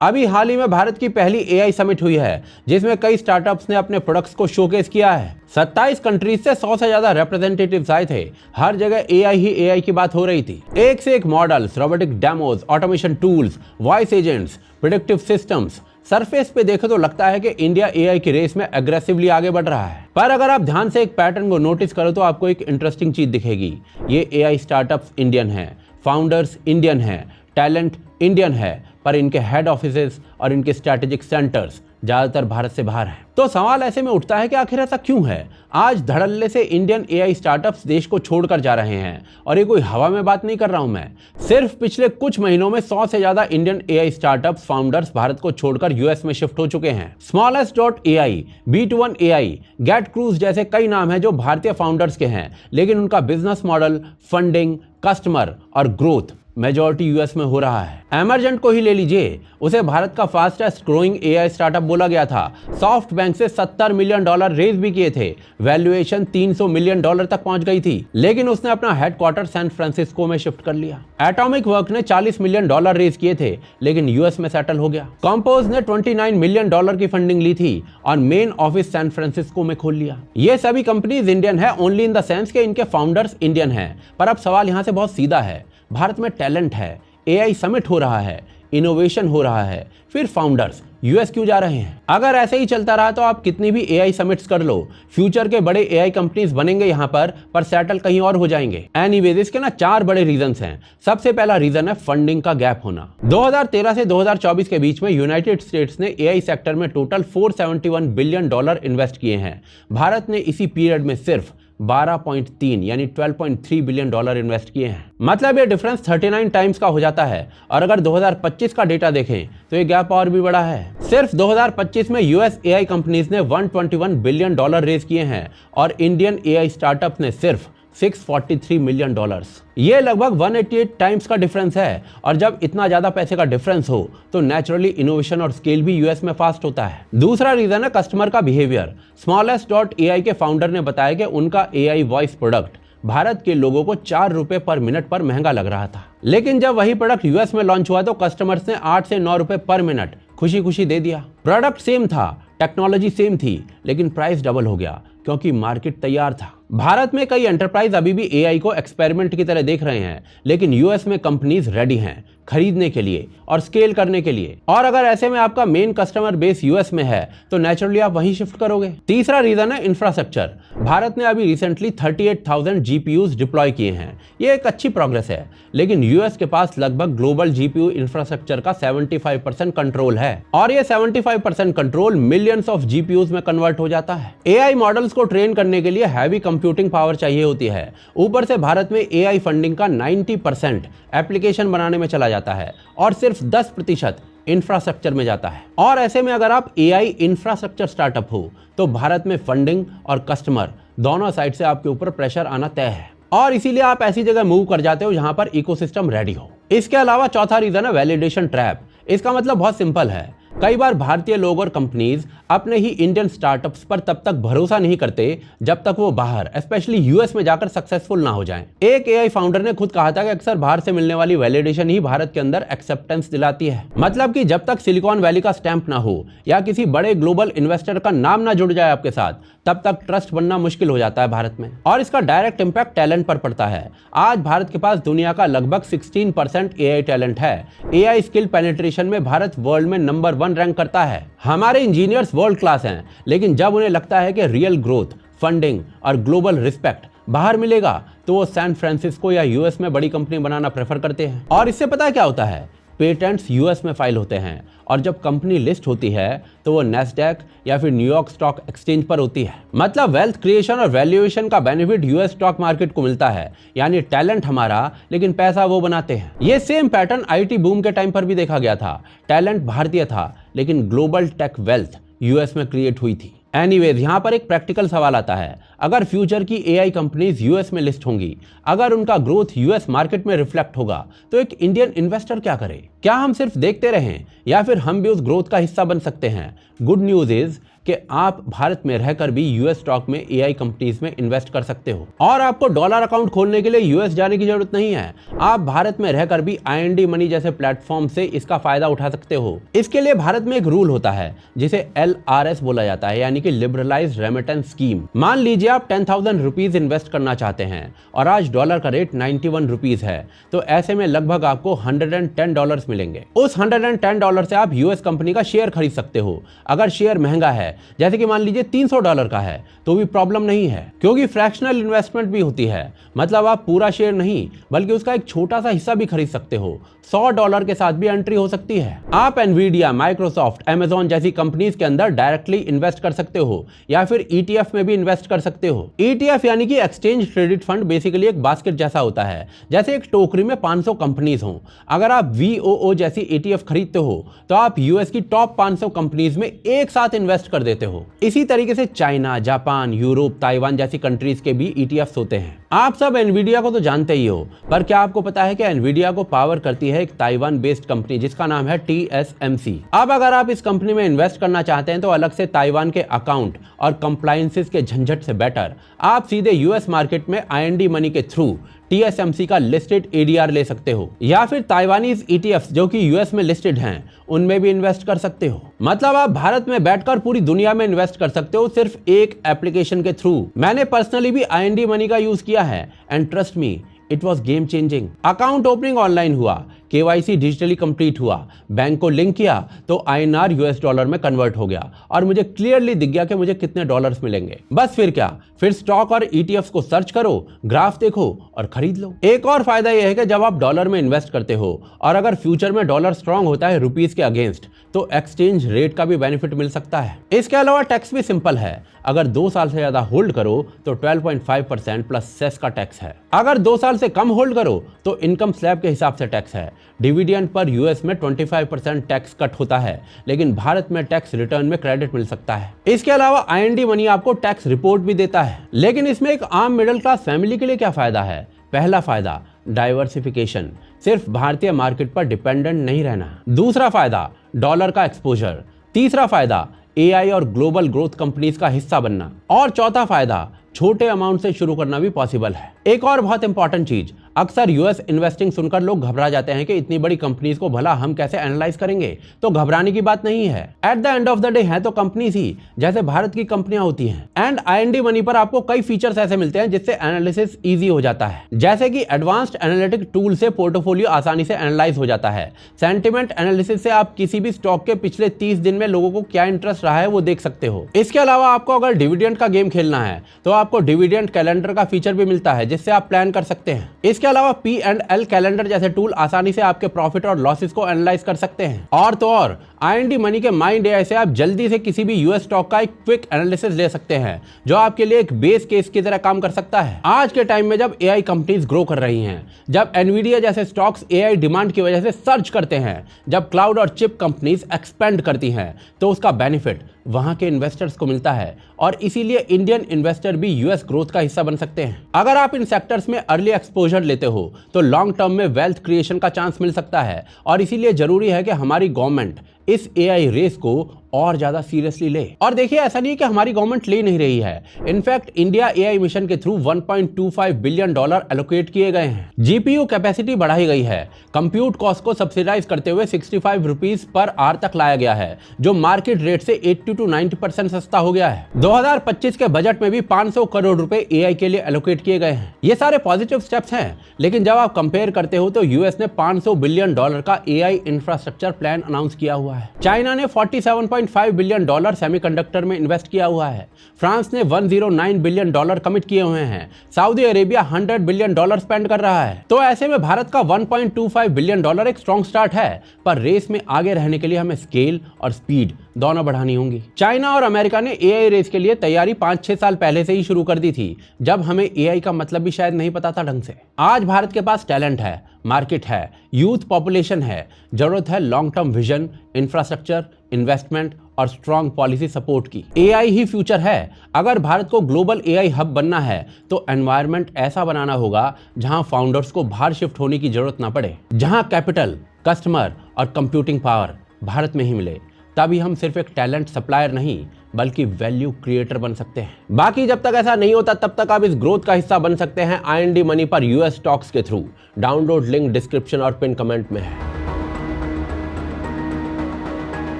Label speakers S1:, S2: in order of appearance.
S1: अभी हाल ही में भारत की पहली एआई समिट हुई है, जिसमें कई स्टार्टअप्स ने अपने प्रोडक्ट्स को शोकेस किया है। 27 कंट्रीज से 100 से ज्यादा रिप्रेजेंटेटिव्स आए थे। हर जगह एआई ही एआई की बात हो रही थी। एक से एक models, robotic demos, automation tools, voice agents, predictive systems. Surface पे देखे तो लगता है कि इंडिया एआई की रेस में एग्रेसिवली आगे बढ़ रहा है, पर अगर आप ध्यान से एक पैटर्न को नोटिस करो तो आपको एक इंटरेस्टिंग चीज दिखेगी। ये एआई स्टार्टअप्स इंडियन हैं, फाउंडर्स इंडियन हैं, टैलेंट इंडियन है, पर इनके हेड ऑफिसेस और इनके स्ट्रैटेजिक सेंटर्स ज्यादातर भारत से बाहर हैं। तो सवाल ऐसे में उठता है कि आखिर ऐसा क्यों है? आज धड़ल्ले से इंडियन एआई स्टार्टअप्स देश को छोड़कर जा रहे हैं, और ये कोई हवा में बात नहीं कर रहा हूं मैं। सिर्फ पिछले कुछ महीनों में 100 से ज्यादा Indian AI startups founders Bharat को छोड़कर यूएस में शिफ्ट हो चुके हैं। Smallest.ai, B21AI, गेट क्रूज जैसे कई नाम हैं जो भारतीय फाउंडर्स के हैं, लेकिन उनका बिजनेस मॉडल, फंडिंग, कस्टमर और ग्रोथ मेजॉरिटी यूएस में हो रहा है। एमरजेंट को ही ले लीजिए, उसे भारत का फास्टेस्ट ग्रोइंग एआई स्टार्टअप बोला गया था। सॉफ्ट बैंक से $70 मिलियन रेज भी किए थे। वैल्यूएशन $300 मिलियन तक पहुंच गई थी, लेकिन उसने अपना हेडक्वार्टर सैन फ्रांसिस्को में शिफ्ट कर लिया। एटॉमिक वर्क ने $40 मिलियन रेज किए थे, लेकिन यूएस में सेटल हो गया। कंपोज ने $29 मिलियन की फंडिंग ली थी और मेन ऑफिस सैन फ्रांसिस्को में खोल लिया। ये सभी कंपनीज इंडियन है, ओनली इन द सेंस के इनके फाउंडर्स इंडियन हैं। पर अब सवाल यहां से बहुत सीधा है। भारत में टैलेंट है, एआई समिट हो रहा है, इनोवेशन हो रहा है, फिर फाउंडर्स यूएस क्यों जा रहे हैं? अगर ऐसे ही चलता रहा तो आप कितनी भी एआई समिट्स कर लो, फ्यूचर के बड़े एआई कंपनीज बनेंगे यहाँ पर सेटल कहीं और हो जाएंगे। एनीवेज, इसके ना 4 बड़े रीजंस हैं। सबसे पहला रीजन है फंडिंग का गैप होना। 2013 से 2024 के बीच में यूनाइटेड स्टेट्स ने एआई सेक्टर में टोटल $471 बिलियन इन्वेस्ट किए हैं। भारत ने इसी पीरियड में सिर्फ 12.3 यानी $12.3 बिलियन इन्वेस्ट किए हैं। मतलब ये डिफरेंस 39 टाइम्स का हो जाता है। और अगर 2025 का डेटा देखें तो ये गैप और भी बड़ा है। सिर्फ 2025 में यूएस एआई कंपनीज ने $121 बिलियन रेज किए हैं और इंडियन एआई स्टार्टअप ने सिर्फ $643 मिलियन। ये लगभग 188 टाइम्स का डिफरेंस है। और जब इतना ज्यादा पैसे का डिफरेंस हो तो नेचुरली इनोवेशन और स्केल भी यूएस में फास्ट होता है। दूसरा रीजन है कस्टमर का बिहेवियर। Smallest.ai के फाउंडर ने बताया कि उनका एआई वॉइस प्रोडक्ट भारत के लोगों को ₹4 पर मिनट पर महंगा लग रहा था, लेकिन जब वही प्रोडक्ट यूएस में लॉन्च हुआ तो कस्टमर्स ने $8 से ₹9 पर मिनट खुशी खुशी दे दिया। प्रोडक्ट सेम था, टेक्नोलॉजी सेम थी, लेकिन प्राइस डबल हो गया क्योंकि मार्केट तैयार था। भारत में कई एंटरप्राइज अभी भी एआई को एक्सपेरिमेंट की तरह देख रहे हैं, लेकिन यूएस में कंपनीज रेडी हैं खरीदने के लिए और स्केल करने के लिए। और अगर ऐसे में आपका मेन कस्टमर बेस यूएस में है तो नेचुरली आप वहीं शिफ्ट करोगे। तीसरा रीजन है इंफ्रास्ट्रक्चर। भारत ने अभी रिसेंटली 38,000 जीपीयूज डिप्लॉय किए हैं। ये एक अच्छी प्रोग्रेस है, लेकिन यूएस के पास लगभग ग्लोबल जीपीयू इंफ्रास्ट्रक्चर का 75% कंट्रोल है, और ये 75% कंट्रोल मिलियंस ऑफ जीपीयूज में कन्वर्ट हो जाता है। एआई मॉडल्स को ट्रेन करने के लिए हैवी कंप्यूटिंग पावर चाहिए होती है। ऊपर से भारत में एआई फंडिंग का 90% एप्लीकेशन बनाने में चला जाता है और सिर्फ 10% इंफ्रास्ट्रक्चर में जाता है। और ऐसे में अगर आप एआई इंफ्रास्ट्रक्चर स्टार्टअप हो तो भारत में फंडिंग और कस्टमर दोनों साइड से आपके ऊपर प्रेशर आना तय है, और इसीलिए आप ऐसी जगह मूव कर जाते हो जहां पर इकोसिस्टम रेडी हो। इसके अलावा चौथा रीजन है वैलिडेशन ट्रैप। इसका मतलब बहुत सिंपल है। कई बार भारतीय लोग और कंपनीज अपने ही इंडियन स्टार्टअप्स पर तब तक भरोसा नहीं करते जब तक वो बाहर, स्पेशली यूएस में जाकर सक्सेसफुल ना हो जाएं। एक एआई फाउंडर ने खुद कहा था कि अक्सर बाहर से मिलने वाली वैलिडेशन ही भारत के अंदर एक्सेप्टेंस दिलाती है। मतलब कि जब तक सिलिकॉन वैली का स्टैंप ना हो या किसी बड़े ग्लोबल इन्वेस्टर का नाम ना जुड़ जाए आपके साथ, तब तक ट्रस्ट बनना मुश्किल हो जाता है भारत में। और इसका डायरेक्ट इंपैक्ट टैलेंट पर पड़ता है। आज भारत के पास दुनिया का लगभग 16% एआई टैलेंट है। एआई स्किल पेनिट्रेशन में भारत वर्ल्ड में नंबर 1 रैंक करता है। हमारे इंजीनियर्स वर्ल्ड क्लास हैं, लेकिन जब उन्हें लगता है कि रियल ग्रोथ, फंडिंग और ग्लोबल रिस्पेक्ट बाहर मिलेगा तो वो सैन फ्रांसिस्को या यूएस में बड़ी कंपनी बनाना प्रेफर करते हैं। और इससे पता है क्या होता है? पेटेंट्स यूएस में फाइल होते हैं, और जब कंपनी लिस्ट होती है तो वो नैस्डैक या फिर न्यूयॉर्क स्टॉक एक्सचेंज पर होती है। मतलब वेल्थ क्रिएशन और वैल्यूएशन का बेनिफिट यूएस स्टॉक मार्केट को मिलता है। यानी टैलेंट हमारा, लेकिन पैसा वो बनाते हैं। ये सेम पैटर्न आईटी बूम के टाइम पर भी देखा गया था। टैलेंट भारतीय था, लेकिन ग्लोबल टेक वेल्थ यूएस में क्रिएट हुई थी। एनीवेज, यहाँ पर एक प्रैक्टिकल सवाल आता है। अगर फ्यूचर की एआई कंपनीज यूएस में लिस्ट होंगी, अगर उनका ग्रोथ यूएस मार्केट में रिफ्लेक्ट होगा, तो एक इंडियन इन्वेस्टर क्या करे? क्या हम सिर्फ देखते रहें या फिर हम भी उस ग्रोथ का हिस्सा बन सकते हैं? गुड न्यूज इज कि आप भारत में रहकर भी यूएस स्टॉक में एआई कंपनीज में इन्वेस्ट कर सकते हो और आपको डॉलर अकाउंट खोलने के लिए यूएस जाने की जरूरत नहीं है। आप भारत में रहकर भी IND मनी जैसे प्लेटफॉर्म से इसका फायदा उठा सकते हो। इसके लिए भारत में एक रूल होता है जिसे LRS बोला जाता है, यानी कि लिबरलाइज्ड रेमिटेंस स्कीम। मान लीजिए आप 10,000 रुपीज इन्वेस्ट करना चाहते हैं और आज डॉलर का रेट 91 रुपीज है, तो ऐसे में लगभग आपको $110 मिलेंगे। उस $110 से आप यूएस कंपनी का शेयर खरीद सकते हो। अगर शेयर महंगा है, जैसे कि मान लीजिए $300 का है, तो भी प्रॉब्लम नहीं है, क्योंकि फ्रैक्शनल इन्वेस्टमेंट भी होती है। मतलब आप पूरा शेयर नहीं बल्कि उसका एक छोटा सा हिस्सा भी खरीद सकते हो। $100 के साथ भी एंट्री हो सकती है। आप एनवीडिया, माइक्रोसॉफ्ट, अमेजॉन जैसी कंपनीज के अंदर डायरेक्टली इन्वेस्ट कर सकते हो या फिर ETF में भी इन्वेस्ट कर सकते हो। ETF यानी कि एक्सचेंज ट्रेडेड फंड बेसिकली एक बास्केट जैसा होता है, जैसे एक टोकरी में 500 कंपनीज हों। अगर आप VOO जैसी ETF खरीदते हो तो आप यूएस की टॉप 500 कंपनीज में एक साथ इन्वेस्ट कर देते हो। इसी तरीके से चाइना, जापान, यूरोप, ताइवान जैसी कंट्रीज के भी ETFs होते हैं। आप सब एनवीडिया को तो जानते ही हो, पर क्या आपको पता है कि एनवीडिया को पावर करती है एक ताइवान बेस्ड कंपनी जिसका नाम है TSMC। अब अगर आप इस कंपनी में इन्वेस्ट करना चाहते हैं तो अलग से ताइवान के अकाउंट और कंप्लायंसेस के झंझट से बेटर आप सीधे यूएस मार्केट में IND मनी के थ्रू TSMC का लिस्टेड ADR ले सकते हो, या फिर ताइवानीज ETFs जो कि यूएस में लिस्टेड हैं उनमें भी इन्वेस्ट कर सकते हो। मतलब आप भारत में बैठकर पूरी दुनिया में इन्वेस्ट कर सकते हो सिर्फ एक एप्लीकेशन के थ्रू। मैंने पर्सनली भी IND मनी का यूज किया है and trust me, it was game changing. Account opening online हुआ, KYC डिजिटली कंप्लीट हुआ, बैंक को लिंक किया तो INR US डॉलर में कन्वर्ट हो गया और मुझे क्लियरली दिख गया कि मुझे कितने डॉलर्स मिलेंगे। बस फिर क्या, फिर स्टॉक और ETFs को सर्च करो, ग्राफ देखो और खरीद लो। एक और फायदा यह है कि जब आप डॉलर में इन्वेस्ट करते हो और अगर फ्यूचर में डॉलर स्ट्रांग होता है रुपीस के अगेंस्ट, तो एक्सचेंज रेट का भी बेनिफिट मिल सकता है। इसके अलावा टैक्स भी सिंपल है। अगर 2 साल से ज्यादा होल्ड करो तो 12.5% प्लस सेस का टैक्स है। अगर 2 साल से कम होल्ड करो तो इनकम स्लैब के हिसाब से टैक्स है। डिविडेंड पर यूएस में 25% टैक्स कट होता है, लेकिन भारत में टैक्स रिटर्न में क्रेडिट मिल सकता है। इसके अलावा IND मनी आपको टैक्स रिपोर्ट भी देता है। लेकिन इसमें एक आम मिडिल क्लास फैमिली के लिए क्या फायदा है? पहला फायदा, डाइवर्सिफिकेशन, सिर्फ भारतीय मार्केट पर डिपेंडेंट नहीं रहना। दूसरा फायदा, डॉलर का एक्सपोजर। तीसरा फायदा, AI और ग्लोबल ग्रोथ कंपनीज का हिस्सा बनना। और चौथा फायदा, छोटे अमाउंट से शुरू करना भी पॉसिबल है। एक और बहुत इंपॉर्टेंट चीज, अक्सर यूएस इन्वेस्टिंग सुनकर लोग घबरा जाते हैं कि इतनी बड़ी कंपनीज को भला हम कैसे एनालाइज करेंगे। तो घबराने की बात नहीं है। At the end of the day है तो कंपनीज ही जैसे भारत की कंपनियां होती हैं। एंड IND मनी पर आपको कई फीचर्स ऐसे मिलते हैं जिससे एनालिसिस इजी हो जाता है, जैसे कि एडवांस्ड एनालिटिक टूल से पोर्टफोलियो आसानी से एनालाइज हो जाता है। सेंटिमेंट एनालिसिस से आप किसी भी स्टॉक के पिछले 30 दिन में लोगों को क्या इंटरेस्ट रहा है वो देख सकते हो। इसके अलावा आपको अगर डिविडेंड का गेम खेलना है तो आपको डिविडेंड कैलेंडर का फीचर भी मिलता है जिससे आप प्लान कर सकते हैं। इसके अलावा P&L कैलेंडर जैसे टूल आसानी से आपके प्रॉफिट और लॉसेस को एनालाइज कर सकते हैं। और तो और IND मनी के माइंड AI से आप जल्दी से किसी भी यूएस स्टॉक का एक क्विक एनालिसिस ले सकते हैं जो आपके लिए एक बेस केस की तरह काम कर सकता है। आज के टाइम में जब AI कंपनीज ग्रो कर रही हैं, जब एनवीडिया जैसे स्टॉक्स AI डिमांड की वजह से सर्च करते हैं, जब क्लाउड और चिप कंपनीज एक्सपेंड करती हैं, तो उसका बेनिफिट वहां के इन्वेस्टर्स को मिलता है और इसीलिए इंडियन इन्वेस्टर भी यूएस ग्रोथ का हिस्सा बन सकते हैं। अगर आप इन सेक्टर्स में अर्ली एक्सपोजर लेते हो तो लॉन्ग टर्म में वेल्थ क्रिएशन का चांस मिल सकता है और इसीलिए जरूरी है कि हमारी गवर्नमेंट इस AI रेस को और ज्यादा सीरियसली ले। और देखिए, ऐसा नहीं है कि हमारी गवर्नमेंट ले नहीं रही है। इनफैक्ट इंडिया AI मिशन के थ्रू $1.25 बिलियन एलोकेट किए गए हैं। GPU कैपेसिटी बढ़ाई गई है। कंप्यूट कॉस्ट को सब्सिडाइज करते हुए 65 रुपीज पर आवर तक लाया गया है, जो मार्केट रेट से 80 to 90% सस्ता हो गया है। 2025 के बजट में भी 500 करोड़ रुपए AI के लिए एलोकेट किए गए हैं। ये सारे पॉजिटिव स्टेप्स हैं, लेकिन जब आप कंपेयर करते हो तो यूएस ने $500 बिलियन का AI इंफ्रास्ट्रक्चर प्लान अनाउंस किया हुआ है। चाइना ने $47.5 बिलियन सेमीकंडक्टर में इन्वेस्ट किया हुआ है। फ्रांस ने $109 बिलियन कमिट किए हुए हैं। सऊदी अरेबिया $100 बिलियन स्पेंड कर रहा है। तो ऐसे में भारत का $1.25 बिलियन एक स्ट्रॉन्ग स्टार्ट है, पर रेस में आगे रहने के लिए हमें स्केल और स्पीड दोनों बढ़ानी होंगी। चाइना और अमेरिका ने AI रेस के लिए तैयारी 5-6 साल पहले से ही शुरू कर दी थी, जब हमें AI का मतलब भी शायद नहीं पता था ढंग से। आज भारत के पास टैलेंट है, मार्केट है, यूथ पॉपुलेशन है, जरूरत है long term vision, infrastructure, investment और स्ट्रॉन्ग पॉलिसी सपोर्ट की। AI ही फ्यूचर है। अगर भारत को ग्लोबल AI हब बनना है तो एनवायरनमेंट ऐसा बनाना होगा जहां फाउंडर्स को बाहर शिफ्ट होने की जरूरत ना पड़े, जहां कैपिटल, कस्टमर और कंप्यूटिंग पावर भारत में ही मिले। तभी हम सिर्फ एक टैलेंट सप्लायर नहीं बल्कि वैल्यू क्रिएटर बन सकते हैं। बाकी जब तक ऐसा नहीं होता तब तक आप इस ग्रोथ का हिस्सा बन सकते हैं IND मनी पर US स्टॉक्स के थ्रू। डाउनलोड लिंक डिस्क्रिप्शन और पिन कमेंट में है।